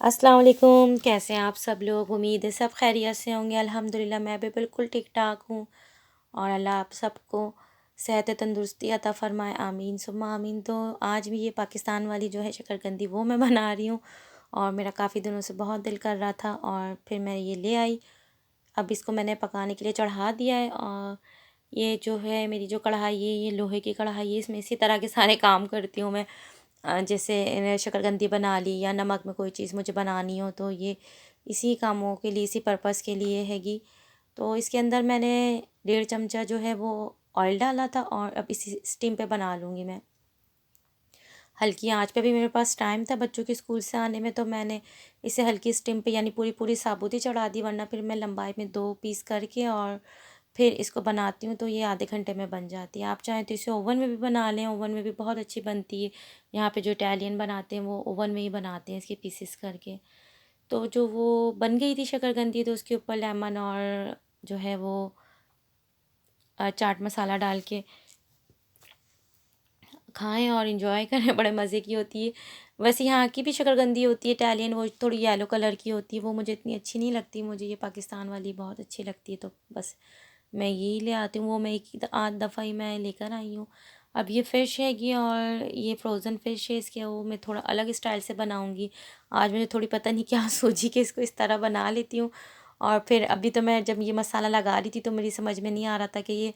अस्सलाम वालेकुम। कैसे हैं आप सब लोग? उम्मीद है सब खैरियत से होंगे। अल्हम्दुलिल्लाह मैं भी बिल्कुल ठीक ठाक हूँ और अल्लाह आप सबको सेहत तंदुरुस्ती अता फ़रमाए। आमीन सुम्मा आमीन। तो आज भी ये पाकिस्तान वाली जो है शकरकंदी वो मैं बना रही हूँ और मेरा काफ़ी दिनों से बहुत दिल कर रहा था और फिर मैं ये ले आई। अब इसको मैंने पकाने के लिए चढ़ा दिया है और ये जो है मेरी जो कढ़ाई है ये लोहे की कढ़ाई है। इसमें इसी तरह के सारे काम करती हूँ मैं। जैसे शकरकंदी बना ली या नमक में कोई चीज़ मुझे बनानी हो तो ये इसी कामों के लिए इसी पर्पज़ के लिए हैगी। तो इसके अंदर मैंने 1.5 चमचा जो है वो ऑयल डाला था और अब इसी स्टीम पे बना लूँगी मैं। हल्की आंच पे भी मेरे पास टाइम था बच्चों के स्कूल से आने में, तो मैंने इसे हल्की स्टीम पे यानी पूरी पूरी साबुत ही चढ़ा दी, वरना फिर मैं लंबाई में 2 पीस करके और फिर इसको बनाती हूँ तो ये आधे घंटे में बन जाती है। आप चाहें तो इसे ओवन में भी बना लें, ओवन में भी बहुत अच्छी बनती है। यहाँ पे जो इटालियन बनाते हैं वो ओवन में ही बनाते हैं इसके पीसेस करके। तो जो वो बन गई थी शकरकंदी तो उसके ऊपर लेमन और जो है वो चाट मसाला डाल के खाएं और इंजॉय करें। बड़े मज़े की होती है। वैसे यहाँ की भी शकरकंदी होती है इटालियन, वो थोड़ी येलो कलर की होती है, वो मुझे इतनी अच्छी नहीं लगती। मुझे ये पाकिस्तान वाली बहुत अच्छी लगती है, तो बस मैं यही ले आती हूँ। वो मैं एक आध दफ़ा ही मैं लेकर आई हूँ। अब ये फ़िश हैगी और ये फ्रोज़न फ़िश है, इसके वो मैं थोड़ा अलग स्टाइल से बनाऊँगी। आज मुझे थोड़ी पता नहीं क्या सूझी कि इसको इस तरह बना लेती हूँ। और फिर अभी तो मैं जब ये मसाला लगा रही थी तो मेरी समझ में नहीं आ रहा था कि ये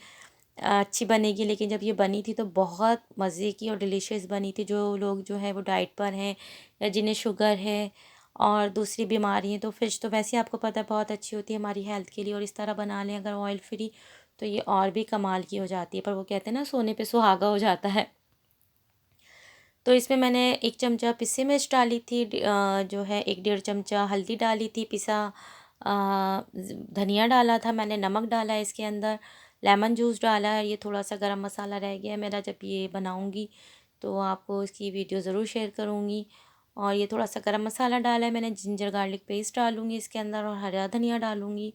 अच्छी बनेगी, लेकिन जब ये बनी थी तो बहुत मज़े की और डिलीशियस बनी थी। जो लोग जो है वो डाइट पर हैं या जिन्हें शुगर है और दूसरी बीमारी है, तो फ़िश तो वैसे ही आपको पता है बहुत अच्छी होती है हमारी हेल्थ के लिए, और इस तरह बना लें अगर ऑयल फ्री तो ये और भी कमाल की हो जाती है। पर वो कहते हैं ना, सोने पे सुहागा हो जाता है। तो इसमें मैंने 1 चमचा पिसी मिर्च डाली थी, जो है 1 डेढ़ चमचा हल्दी डाली थी, पिसा धनिया डाला था मैंने, नमक डाला है इसके अंदर, लेमन जूस डाला है। ये थोड़ा सा गरम मसाला रह गया है मेरा, जब ये बनाऊंगी तो आपको इसकी वीडियो ज़रूर शेयर करूँगी। और ये थोड़ा सा गरम मसाला डाला है मैंने, जिंजर गार्लिक पेस्ट डालूँगी इसके अंदर और हरा धनिया डालूँगी।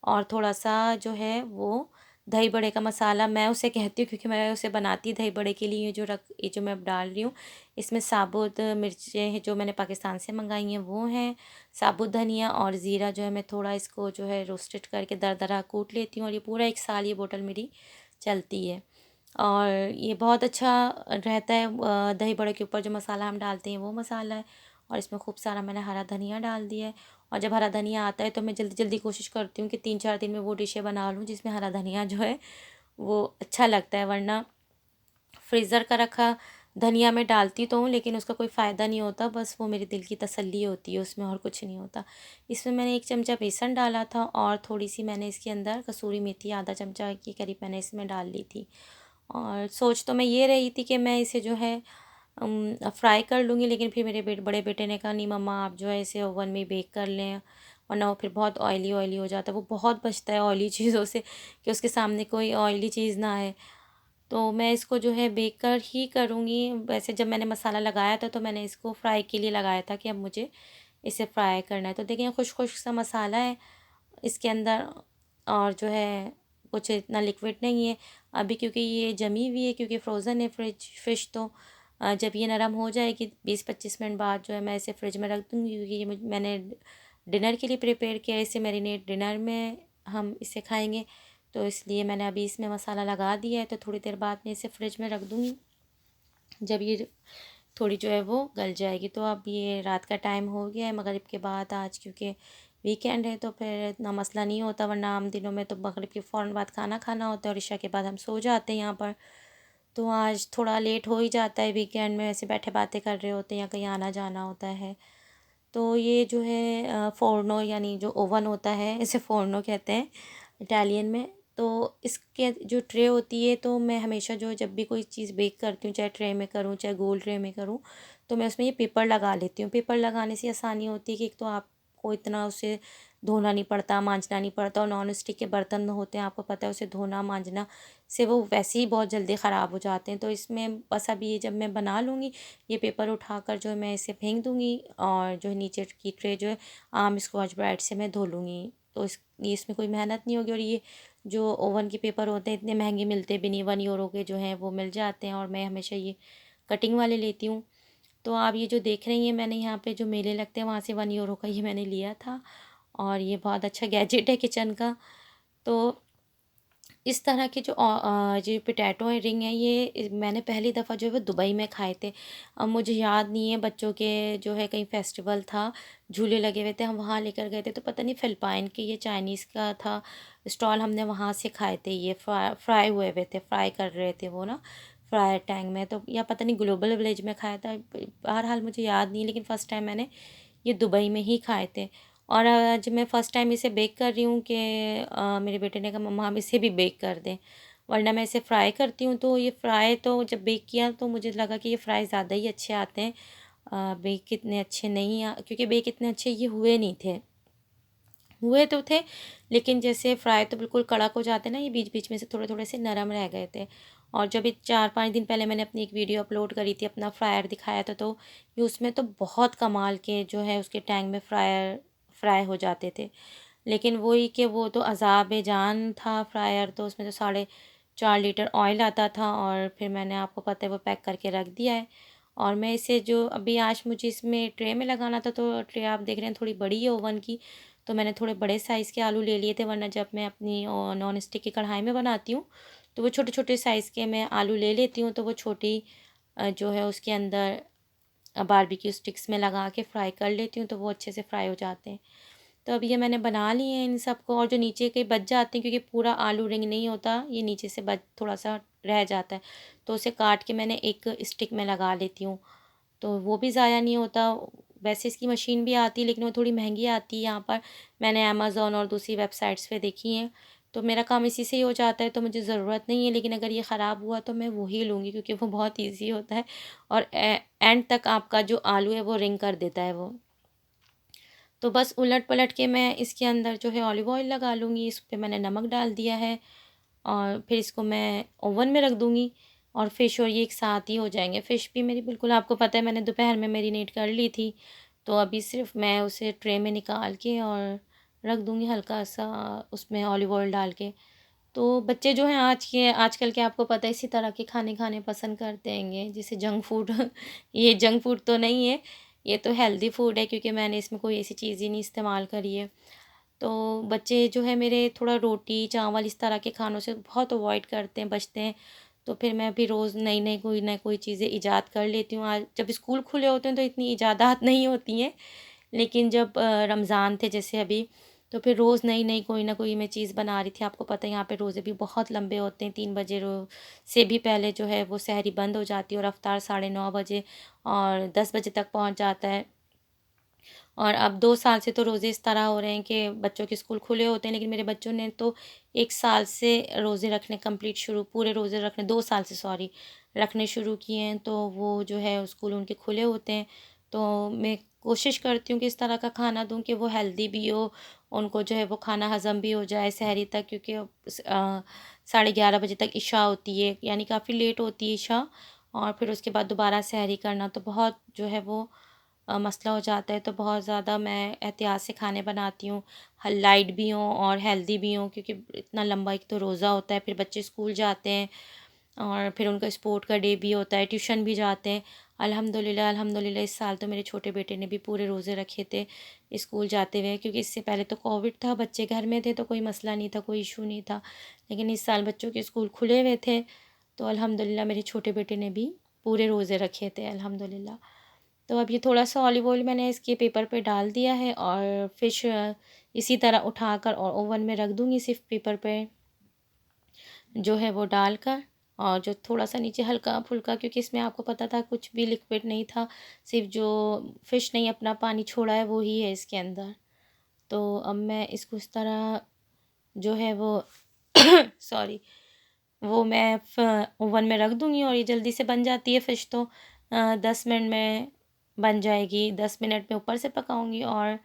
और थोड़ा सा जो है वो दही बड़े का मसाला मैं उसे कहती हूँ, क्योंकि मैं उसे बनाती दही बड़े के लिए। ये जो मैं अब डाल रही हूँ इसमें साबुत मिर्चें हैं जो मैंने पाकिस्तान से मंगाई हैं वो हैं, साबुत धनिया और ज़ीरा जो है मैं थोड़ा इसको जो है रोस्टेड करके दरदरा कूट लेती हूँ। और ये पूरा 1 साल ये बोतल मेरी चलती है। और ये बहुत अच्छा रहता है। दही बड़े के ऊपर जो मसाला हम डालते हैं वो मसाला है। और इसमें खूब सारा मैंने हरा धनिया डाल दिया है। और जब हरा धनिया आता है तो मैं जल्दी जल्दी कोशिश करती हूँ कि 3 4 दिन में वो डिशें बना लूँ जिसमें हरा धनिया जो है वो अच्छा लगता है, वरना फ्रीज़र का रखा धनिया मैं डालती तो हूँ लेकिन उसका कोई फ़ायदा नहीं होता, बस वो मेरे दिल की तसल्ली होती है, उसमें और कुछ नहीं होता। इसमें मैंने 1 चमचा बेसन डाला था और थोड़ी सी मैंने इसके अंदर कसूरी मेथी आधा चमचा के करीब मैंने इसमें डाल ली थी। और सोच तो मैं ये रही थी कि मैं इसे जो है फ्राई कर लूँगी, लेकिन फिर मेरे बड़े बेटे ने कहा नहीं मम्मा, आप जो है इसे ओवन में बेक कर लें, वरना वो फिर बहुत ऑयली ऑयली हो जाता है। वो बहुत बचता है ऑयली चीज़ों से कि उसके सामने कोई ऑयली चीज़ ना आए। तो मैं इसको जो है बेक कर ही करूँगी। वैसे जब मैंने मसाला लगाया था तो मैंने इसको फ्राई के लिए लगाया था कि अब मुझे इसे फ्राई करना है। तो देखिए खुश खुश सा मसाला है इसके अंदर और जो है कुछ इतना लिक्विड नहीं है अभी, क्योंकि ये जमी हुई है, क्योंकि फ्रोज़न है फ़िश। तो जब ये नरम हो जाएगी 20 25 मिनट बाद जो है मैं इसे फ्रिज में रख दूँगी, क्योंकि ये मैंने डिनर के लिए प्रिपेयर किया है इसे, मैरिनेट डिनर में हम इसे खाएंगे। तो इसलिए मैंने अभी इसमें मसाला लगा दिया है, तो थोड़ी देर बाद में इसे फ्रिज में रख दूँगी जब ये थोड़ी जो है वो गल जाएगी। तो अब ये रात का टाइम हो गया है मगरिब के बाद आज, क्योंकि वीकेंड है तो फिर इतना मसला नहीं होता, वरना आम दिनों में तो मगरिब के फ़ौरन बाद खाना खाना होता है और इशा के बाद हम सो जाते हैं यहाँ पर। तो आज थोड़ा लेट हो ही जाता है, वीकेंड में ऐसे बैठे बातें कर रहे होते हैं या कहीं आना जाना होता है। तो ये जो है फ़ोरनो यानी जो ओवन होता है इसे फ़ोरनो कहते हैं इटालियन में। तो इसके जो ट्रे होती है, तो मैं हमेशा जो जब भी कोई चीज़ बेक करती हूँ, चाहे ट्रे में करूँ चाहे गोल ट्रे में करूँ, तो मैं उसमें ये पेपर लगा लेती हूँ। पेपर लगाने से आसानी होती है कि एक तो आपको इतना उसे धोना नहीं पड़ता, मांजना नहीं पड़ता। और नॉन स्टिक के बर्तन होते हैं, आपको पता है उसे धोना मांजना से वो वैसे ही बहुत जल्दी ख़राब हो जाते हैं। तो इसमें बस अभी ये जब मैं बना लूँगी, ये पेपर उठाकर जो है मैं इसे फेंक दूँगी और जो है नीचे की ट्रे जो है आम स्कॉच ब्राइट से मैं धो लूँगी। तो इसमें कोई मेहनत नहीं होगी। और ये जो ओवन के पेपर होते हैं इतने महंगे मिलते भी नहीं, 1 यूरो के जो हैं वो मिल जाते हैं, और मैं हमेशा ये कटिंग वाले लेती हूँ। तो आप ये जो देख रही हैं, मैंने यहाँ पे जो मेले लगते हैं वहाँ से 1 यूरो का ये मैंने लिया था, और ये बहुत अच्छा गैजेट है किचन का। तो इस तरह के जो पोटैटो रिंग है, ये मैंने पहली दफ़ा जो है वो दुबई में खाए थे। अब मुझे याद नहीं है, बच्चों के जो है कहीं फेस्टिवल था, झूले लगे हुए थे, हम वहाँ लेकर गए थे, तो पता नहीं फ़िलिपाइन के ये चाइनीज़ का था स्टॉल, हमने वहाँ से खाए थे। ये फ्राई हुए हुए थे, फ्राई कर रहे थे वो ना फ्रायर टैंक में, तो या पता नहीं ग्लोबल विलेज में खाया था, बहरहाल मुझे याद नहीं है, लेकिन फ़र्स्ट टाइम मैंने ये दुबई में ही खाए थे। और आज मैं फ़र्स्ट टाइम इसे बेक कर रही हूँ कि मेरे बेटे ने कहा मम्मा हम इसे भी बेक कर दें, वरना मैं इसे फ्राई करती हूँ, तो ये फ्राई तो जब बेक किया तो मुझे लगा कि ये फ्राई ज़्यादा ही अच्छे आते हैं, बेक इतने अच्छे नहीं क्योंकि बेक इतने अच्छे ये हुए नहीं थे। हुए तो थे, लेकिन जैसे फ्राई तो बिल्कुल कड़क हो जाते हैं ना, ये बीच बीच में से थोड़े थोड़े से नरम रह गए थे। और जब ये 4-5 दिन पहले मैंने अपनी एक वीडियो अपलोड करी थी, अपना फ्रायर दिखाया था, तो ये उसमें तो बहुत कमाल के जो है उसके टैंक में फ्राई हो जाते थे। लेकिन वही कि वो तो अज़ाब जान था फ्रायर, तो उसमें तो 4.5 लीटर ऑयल आता था, और फिर मैंने, आपको पता है, वो पैक करके रख दिया है। और मैं इसे जो अभी आज मुझे इसमें ट्रे में लगाना था, तो ट्रे आप देख रहे हैं थोड़ी बड़ी है ओवन की, तो मैंने थोड़े बड़े साइज़ के आलू ले लिए थे, वरना जब मैं अपनी नॉन स्टिक की कढ़ाई में बनाती हूँ तो वो छोटे छोटे साइज़ के मैं आलू ले लेती हूँ, तो वो छोटी जो है उसके अंदर बारबेक्यू स्टिक्स में लगा के फ्राई कर लेती हूँ, तो वो अच्छे से फ्राई हो जाते हैं। तो अब ये मैंने बना लिए हैं इन सबको, और जो नीचे के बच जाते हैं, क्योंकि पूरा आलू रिंग नहीं होता, ये नीचे से बच थोड़ा सा रह जाता है, तो उसे काट के मैंने एक स्टिक में लगा लेती हूँ, तो वो भी ज़ाया नहीं होता। वैसे इसकी मशीन भी आती है, लेकिन वो थोड़ी महंगी आती है यहाँ पर, मैंने अमेज़न और दूसरी वेबसाइट्स पे देखी हैं, तो मेरा काम इसी से ही हो जाता है, तो मुझे ज़रूरत नहीं है। लेकिन अगर ये ख़राब हुआ तो मैं वही लूँगी, क्योंकि वो बहुत ईज़ी होता है, और एंड तक आपका जो आलू है वो रिंग कर देता है वो। तो बस उलट पलट के मैं इसके अंदर जो है ऑलिव ऑयल लगा लूँगी, इस पे मैंने नमक डाल दिया है, और फिर इसको मैं ओवन में रख दूँगी, और फ़िश और ये एक साथ ही हो जाएंगे। फ़िश भी मेरी बिल्कुल, आपको पता है, मैंने दोपहर में मैरिनेट कर ली थी, तो अभी सिर्फ मैं उसे ट्रे में निकाल के और रख दूँगी, हल्का सा उसमें ऑलिव ऑयल डाल के। तो बच्चे जो हैं आजकल के, आपको पता है, इसी तरह के खाने खाने पसंद करते हैंगे, जैसे जंक फूड ये जंक फूड तो नहीं है, ये तो हेल्दी फूड है, क्योंकि मैंने इसमें कोई ऐसी चीज़ ही नहीं इस्तेमाल करी है। तो बच्चे जो है मेरे थोड़ा रोटी चावल इस तरह के खानों से बहुत अवॉइड करते हैं, बचते हैं, तो फिर मैं भी रोज़ नई नई कोई ना कोई चीज़ें ईजाद कर लेती हूँ। आज जब स्कूल खुले होते हैं तो इतनी ईजादात नहीं होती हैं, लेकिन जब रमज़ान थे जैसे अभी, तो फिर रोज़ नई नई कोई ना कोई मैं चीज़ बना रही थी। आपको पता है यहाँ पे रोज़े भी बहुत लंबे होते हैं, 3 बजे से भी पहले जो है वो सहरी बंद हो जाती है, और अफ्तार 9:30 बजे और 10 बजे तक पहुँच जाता है। और अब 2 साल से तो रोज़े इस तरह हो रहे हैं कि बच्चों के स्कूल खुले होते हैं, लेकिन मेरे बच्चों ने तो 1 साल से रोज़े रखने कंप्लीट शुरू पूरे रोज़े रखने 2 साल से, सॉरी, रखने शुरू किए हैं, तो वो जो है स्कूल उनके खुले होते हैं। तो मैं कोशिश करती हूँ कि इस तरह का खाना दूँ कि वो हेल्दी भी हो, उनको जो है वो खाना हज़म भी हो जाए सहरी तक, क्योंकि 11:30 बजे तक इशा होती है, यानी काफ़ी लेट होती है इशा, और फिर उसके बाद दोबारा सहरी करना तो बहुत जो है वो मसला हो जाता है। तो बहुत ज़्यादा मैं एहतियात से खाने बनाती हूँ, लाइट भी हों और हेल्दी भी हों, क्योंकि इतना लंबा एक तो रोज़ा होता है, फिर बच्चे स्कूल जाते हैं, और फिर उनका स्पोर्ट का डे भी होता है, ट्यूशन भी जाते हैं। अल्हम्दुलिल्लाह अल्हम्दुलिल्लाह इस साल तो मेरे छोटे बेटे ने भी पूरे रोज़े रखे थे स्कूल जाते हुए, क्योंकि इससे पहले तो कोविड था, बच्चे घर में थे, तो कोई मसला नहीं था, कोई इशू नहीं था, लेकिन इस साल बच्चों के स्कूल खुले हुए थे, तो अल्हम्दुलिल्लाह मेरे छोटे बेटे ने भी पूरे रोज़े रखे थे अल्हम्दुलिल्लाह। तो अब ये थोड़ा-सा ऑलिव ऑयल मैंने इसके पेपर पे डाल दिया है, और फ़िश इसी तरह उठाकर और ओवन में रख दूँगी, सिर्फ़ पेपर पे जो है वो डालकर, और जो थोड़ा-सा नीचे हल्का-फुल्का, क्योंकि इसमें आपको पता था कुछ भी लिक्विड नहीं था, सिर्फ़ जो फ़िश ने अपना पानी छोड़ा है वो ही है इसके अंदर। तो अब मैं इसको इस तरह जो है वो सॉरी, वो मैं ओवन में रख दूँगी, और ये जल्दी से बन जाती है फ़िश तो 10 मिनट में बन जाएगी। 10 मिनट में ऊपर से पकाऊँगी, और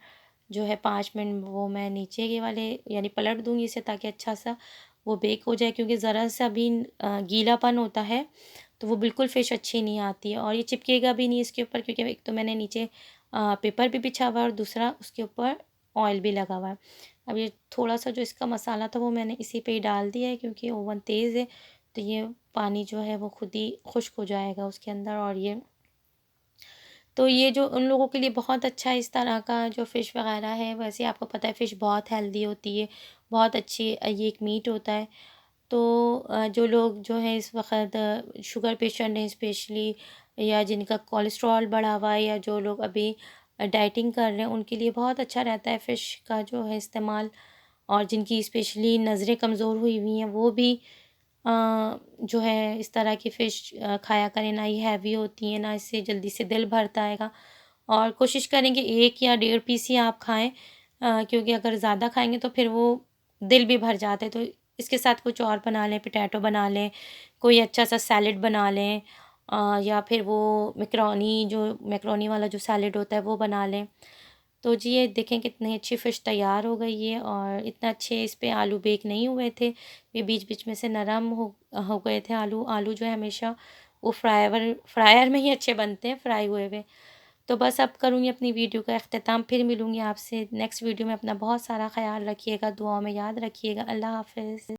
जो है 5 मिनट वो मैं नीचे के वाले यानी पलट दूँगी इसे, ताकि अच्छा सा वो बेक हो जाए, क्योंकि ज़रा सा भी गीलापन होता है तो वो बिल्कुल फ़िश अच्छी नहीं आती है, और ये चिपकेगा भी नहीं इसके ऊपर, क्योंकि एक तो मैंने नीचे पेपर भी बिछा हुआ है, और दूसरा उसके ऊपर ऑयल भी लगा हुआ है। अब ये थोड़ा-सा जो इसका मसाला था वो मैंने इसी पे ही डाल दिया है, क्योंकि ओवन तेज़ है, तो ये पानी जो है वो खुद ही खुश्क हो जाएगा उसके अंदर, और ये तो ये जो उन लोगों के लिए बहुत अच्छा है इस तरह का जो फ़िश वग़ैरह है। वैसे आपको पता है फ़िश बहुत हेल्दी होती है, बहुत अच्छी ये एक मीट होता है। तो जो लोग जो है इस वक़्त शुगर पेशेंट हैं स्पेशली, या जिनका कोलेस्ट्रॉल बढ़ा हुआ है, या जो लोग अभी डाइटिंग कर रहे हैं, उनके लिए बहुत अच्छा रहता है फ़िश का जो है इस्तेमाल। और जिनकी स्पेशली नज़रें कमज़ोर हुई हुई हैं, वो भी जो है इस तरह की फ़िश खाया करें। ना ये हैवी होती हैं, ना इससे जल्दी से दिल भरता हैगा। और कोशिश करें कि 1 या डेढ़ पीस ही आप खाएँ, क्योंकि अगर ज़्यादा खाएँगे तो फिर वो दिल भी भर जाता है। तो इसके साथ कुछ और बना लें, पोटैटो बना लें, कोई अच्छा-सा सैलेड बना लें, या फिर वो मैकरोनी वाला जो सैलेड होता है वो बना लें। तो जी ये देखें कितनी अच्छी फ़िश तैयार हो गई है, और इतना अच्छे इस पे आलू बेक नहीं हुए थे। ये बीच-बीच में से नरम हो गए थे आलू। आलू जो है हमेशा वो फ्रायर में ही अच्छे बनते हैं, फ्राई हुए हुए। तो बस अब करूँगी अपनी वीडियो का अख्तिताम, फिर मिलूँगी आपसे नेक्स्ट वीडियो में। अपना बहुत सारा ख़्याल रखिएगा, दुआओं में याद रखिएगा। अल्लाह हाफ़िज़।